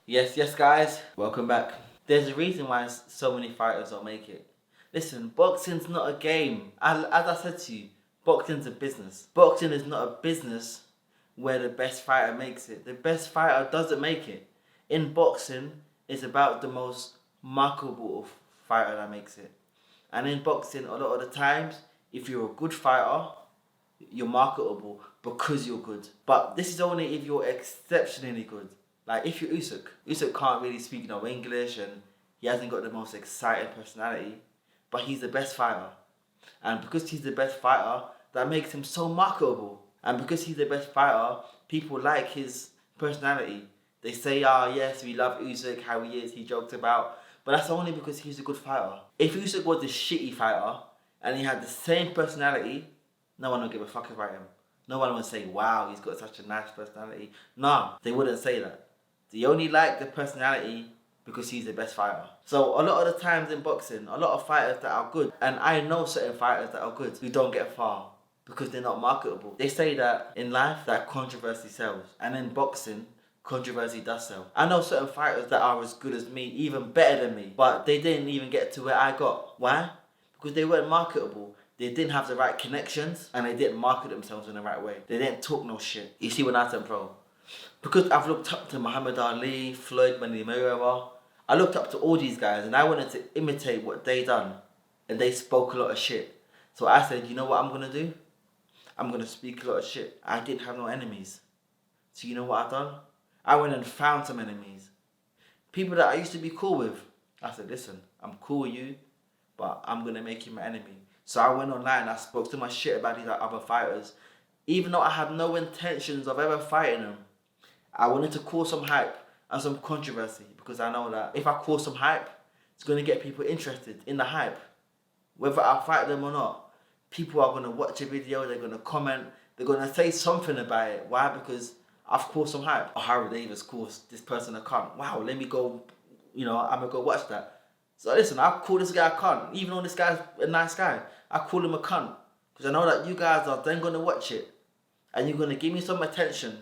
Yes, guys, welcome back. There's a reason why so many fighters don't make it. Listen, boxing's not a game. As I said to you, boxing's a business. Boxing is not a business where the best fighter makes it. The best fighter doesn't make it. In boxing, it's about the most marketable fighter that makes it. And in boxing, a lot of the times, if you're a good fighter, you're marketable because you're good. But this is only if you're exceptionally good. Like if you're Usyk can't really speak no English and he hasn't got the most exciting personality, but he's the best fighter. And because he's the best fighter, that makes him so marketable. And because he's the best fighter, people like his personality. They say, yes, we love Usyk, how he is, he jokes about. But that's only because he's a good fighter. If Usyk was a shitty fighter and he had the same personality, no one would give a fuck about him. No one would say, wow, he's got such a nice personality. No, they wouldn't say that. They only like the personality because he's the best fighter. So a lot of the times in boxing, a lot of fighters that are good, and I know certain fighters that are good who don't get far because they're not marketable. They say that in life that controversy sells, and in boxing, controversy does sell. I know certain fighters that are as good as me, even better than me, but they didn't even get to where I got. Why? Because they weren't marketable. They didn't have the right connections and they didn't market themselves in the right way. They didn't talk no shit. You see when I turn pro? Because I've looked up to Muhammad Ali, Floyd Mayweather, I looked up to all these guys and I wanted to imitate what they done. And they spoke a lot of shit. So I said, you know what I'm going to do? I'm going to speak a lot of shit. I didn't have no enemies. So you know what I done? I went and found some enemies. People that I used to be cool with. I said, listen, I'm cool with you, but I'm going to make you my enemy. So I went online and I spoke so much shit about these other fighters. Even though I had no intentions of ever fighting them, I wanted to cause some hype and some controversy because I know that if I cause some hype, it's going to get people interested in the hype. Whether I fight them or not, people are going to watch a video, they're going to comment, they're going to say something about it. Why? Because I've caused some hype. Ohara Davies caused this person a cunt. Wow, let me go, I'm going to go watch that. So listen, I call this guy a cunt. Even though this guy's a nice guy, I call him a cunt. Because I know that you guys are then going to watch it. And you're going to give me some attention.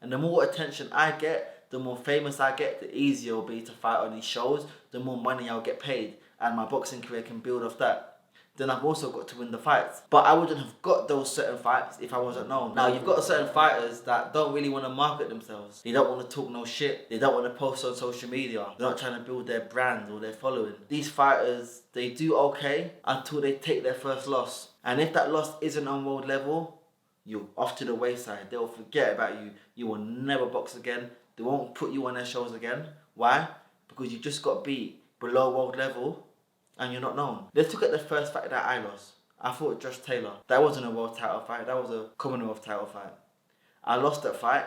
And the more attention I get, the more famous I get, the easier it'll be to fight on these shows, the more money I'll get paid, and my boxing career can build off that. Then I've also got to win the fights. But I wouldn't have got those certain fights if I wasn't known. Now, you've got certain fighters that don't really want to market themselves. They don't want to talk no shit. They don't want to post on social media. They're not trying to build their brand or their following. These fighters, they do okay until they take their first loss. And if that loss isn't on world level, you're off to the wayside. They'll forget about you. You will never box again. They won't put you on their shows again. Why? Because you just got beat below world level and you're not known. Let's look at the first fight that I lost. I fought Josh Taylor. That wasn't a world title fight. That was a Commonwealth title fight. I lost that fight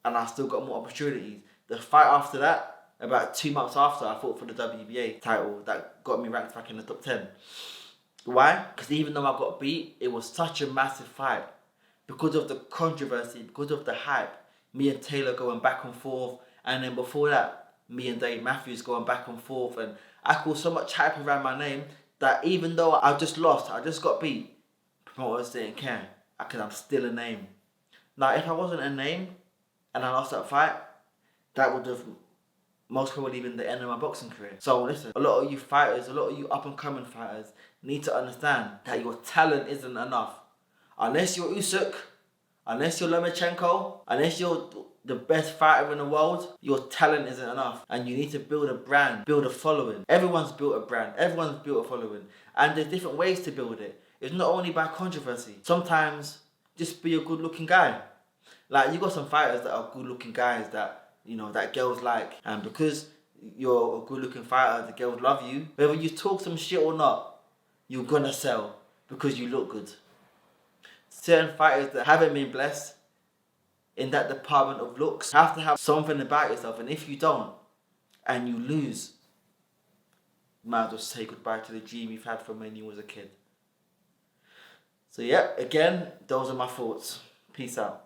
and I still got more opportunities. The fight after that, about 2 months after, I fought for the WBA title. That got me ranked back in the top 10. Why? Because even though I got beat, it was such a massive fight. Because of the controversy, because of the hype, me and Taylor going back and forth, and then before that, me and Dave Matthews going back and forth, and I caused so much hype around my name that even though I just lost, I just got beat, promoters didn't care, because I'm still a name. Now, if I wasn't a name, and I lost that fight, that would have most probably been the end of my boxing career. So listen, a lot of you fighters, a lot of you up and coming fighters need to understand that your talent isn't enough. Unless you're Usyk, unless you're Lomachenko, unless you're the best fighter in the world, your talent isn't enough. And you need to build a brand, build a following. Everyone's built a brand, everyone's built a following. And there's different ways to build it. It's not only by controversy. Sometimes, just be a good looking guy. Like, you got some fighters that are good looking guys that, that girls like. And because you're a good looking fighter, the girls love you. Whether you talk some shit or not, you're gonna sell because you look good. Certain fighters that haven't been blessed in that department of looks have to have something about yourself, and if you don't and you lose, you might as well say goodbye to the dream you've had from when you was a kid. So yeah, again, those are my thoughts. Peace out.